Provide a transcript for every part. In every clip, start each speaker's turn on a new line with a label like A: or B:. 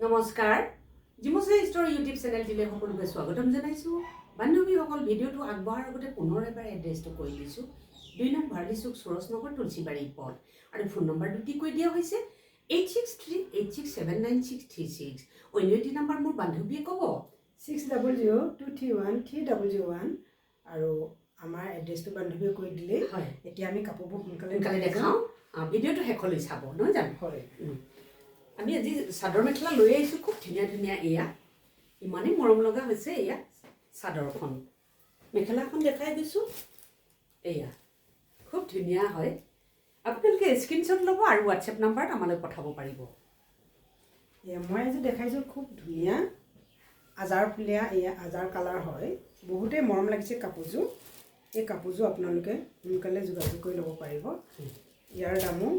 A: নমস্কাৰ জিমছে store YouTube চেনেলটিলৈ সকলোকে স্বাগতম জনাইছোঁ বান্ধৱীসকল ভিডিঅ'টো আগবঢ়াৰ আগতে পুনৰ এবাৰ এড্ৰেছটো কৈ দিছোঁ 2 নং ভাৰতী চুক সৰসনগৰ তুলসীবাৰী পথ আৰু ফোন নম্বৰটো কৈ দিয়া হৈছে 8638679636 অন্য এটি নম্বৰ মোৰ বান্ধৱীয়ে ক'ব
B: 6002313001 আৰু আমাৰ এড্ৰেছটো বান্ধৱীয়ে কৈ দিলে
A: হয়
B: এতিয়া আমি কাপোৰবোৰ সোনকালে
A: দেখাওঁ ভিডিঅ'টো শেষলৈ চাব নহয় জানো
B: হয়
A: আমি আজি চাদৰ মেখেলা লৈ আহিছোঁ খুব ধুনীয়া ধুনীয়া এয়া ইমানেই মৰম লগা হৈছে এয়া চাদৰখন মেখেলাখন দেখাই দিছোঁ এয়া খুব ধুনীয়া হয় আপোনালোকে স্ক্ৰীনশ্বট ল'ব আৰু হোৱাটছএপ নাম্বাৰত আমালৈ পঠাব পাৰিব
B: মই আজি দেখাইছোঁ খুব ধুনীয়া আজাৰ ফুলীয়া এয়া আজাৰ কালাৰ হয় বহুতেই মৰম লাগিছে কাপোৰযোৰ এই কাপোৰযোৰ আপোনালোকে সোনকালে যোগাযোগ কৰি ল'ব পাৰিব ইয়াৰ দামো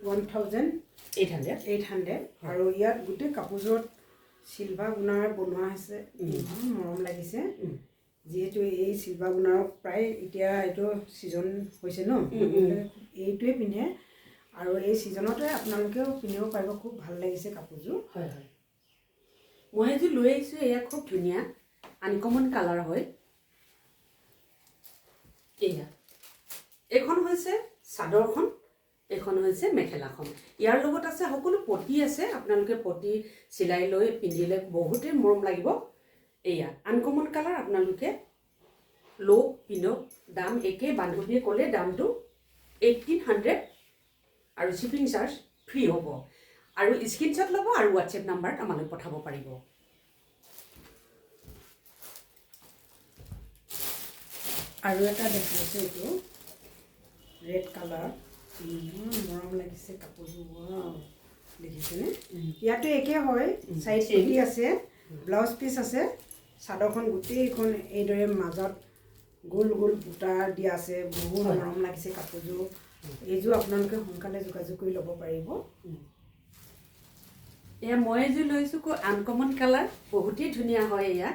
B: 1800 আৰু ইয়াত গোটেই কাপোৰযোৰত চিলভাৰ গুণাৰ বনোৱা হৈছে ইমান মৰম লাগিছে যিহেতু এই চিলভাৰ গুণাৰ প্ৰায় এতিয়া এইটো ছিজন হৈছে ন এইটোৱে পিন্ধে আৰু এই ছিজনতে আপোনালোকেও পিন্ধিব পাৰিব খুব ভাল লাগিছে কাপোৰযোৰ
A: হয় হয় মই এযোৰ লৈ আহিছোঁ এয়া খুব ধুনীয়া আনকমন কালাৰ হয় এয়া এইখন হৈছে চাদৰখন এখন হৈছে মেখেলাখন ইয়াৰ লগত আছে সকলো পটি আছে আপোনালোকে পটি চিলাই লৈ পিন্ধিলে বহুতেই মৰম লাগিব এয়া আনকমন কালাৰ আপোনালোকে লো পিন্ধক দাম একে বান্ধৱীয়ে ক'লে দামটো 1800 আৰু শ্বিপিং চাৰ্জ ফ্ৰী হ'ব আৰু স্ক্ৰীনশ্বট ল'ব আৰু হোৱাটছএপ নাম্বাৰত আমালৈ পঠাব পাৰিব
B: আৰু এটা দেখাইছোঁ এইটো ৰেড কালাৰ মৰম লাগিছে কাপোৰযোৰ দেখিছেনে ইয়াতো একে হয় চাইড পটি আছে ব্লাউজ পিচ আছে চাদৰখন গোটেইখন এইদৰে মাজত গোল গোল বুটা দিয়া আছে বহুত মৰম লাগিছে কাপোৰযোৰ এইযোৰ আপোনালোকে সোনকালে যোগাযোগ কৰি ল'ব পাৰিব
A: এয়া মই এযোৰ লৈছোঁ আনকমন কালাৰ বহুতেই ধুনীয়া হয় এয়া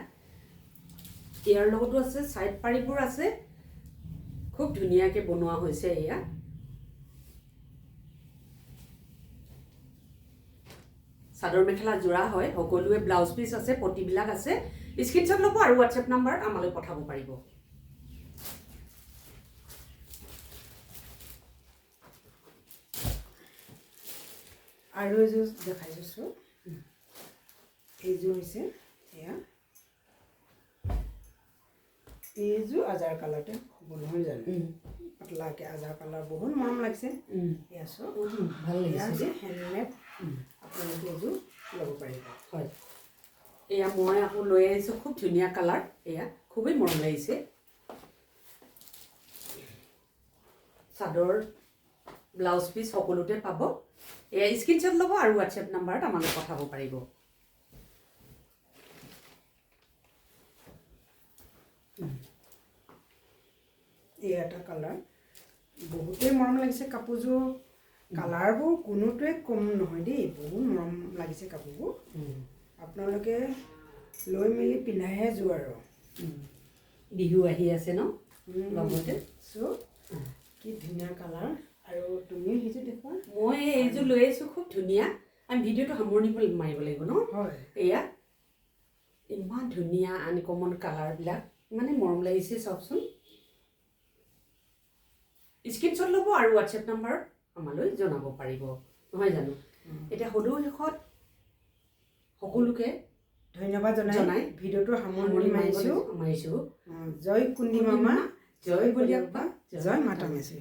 A: ইয়াৰ লগতো আছে চাইড পাৰিবোৰ আছে খুব ধুনীয়াকৈ বনোৱা হৈছে এয়া চাদৰ মেখেলা জোৰা হয় সকলোৱে ব্লাউজ পিচ আছে পটিবিলাক আছে স্ক্ৰীনশ্বট ল'ব আৰু হোৱাটছএপ নাম্বাৰত আমালৈ পঠাব পাৰিব
B: আৰু এযোৰ দেখাই দিছোঁ এইযোৰ হৈছে এয়া এইযোৰ আজাৰ কালাৰতে বনোৱা জানো পাতলাকৈ আজাৰ কালাৰ বহুত মৰম লাগিছে এয়া চব
A: ভাল লাগিছে
B: হেণ্ডমেড আপোনালোকে এইযোৰ ল'ব পাৰিব
A: হয় এয়া মই আকৌ লৈ আহিছোঁ খুব ধুনীয়া কালাৰ এয়া খুবেই মৰম লাগিছে চাদৰ ব্লাউজ পিচ সকলোতে পাব এয়া স্ক্ৰীনশ্বট ল'ব আৰু হোৱাটছএপ নাম্বাৰত আমালৈ পঠাব পাৰিব
B: এই এটা কালাৰ বহুতেই মৰম লাগিছে কাপোৰযোৰ কালাৰবোৰ কোনোটোৱে কম নহয় দেই বহুত মৰম লাগিছে কাপোৰবোৰ আপোনালোকে লৈ মেলি পিন্ধাইহে যোৱা আৰু
A: বিহু আহি আছে ন লগতে
B: চ' কি ধুনীয়া কালাৰ আৰু তুমি সেইযোৰ দেখুৱা
A: মই এইযোৰ লৈ আহিছোঁ খুব ধুনীয়া আমি ভিডিঅ'টো সামৰণি মাৰিব লাগিব ন
B: হয়
A: এয়া ইমান ধুনীয়া আনকমন কালাৰবিলাক ইমানে মৰম লাগিছে চাওকচোন স্ক্ৰীনশ্বট ল'ব আৰু হোৱাটছএপ নাম্বাৰত আমালৈ জনাব পাৰিব নহয় জানো এতিয়া সদৌ শেষত সকলোকে
B: ধন্যবাদ জনাই ভিডিঅ'টোৰ সামৰণি মাৰিছোঁ
A: মাৰিছোঁ
B: জয় কুন্দি মামা
A: জয় বলিয়াপ্পা
B: জয় মাতা মেচি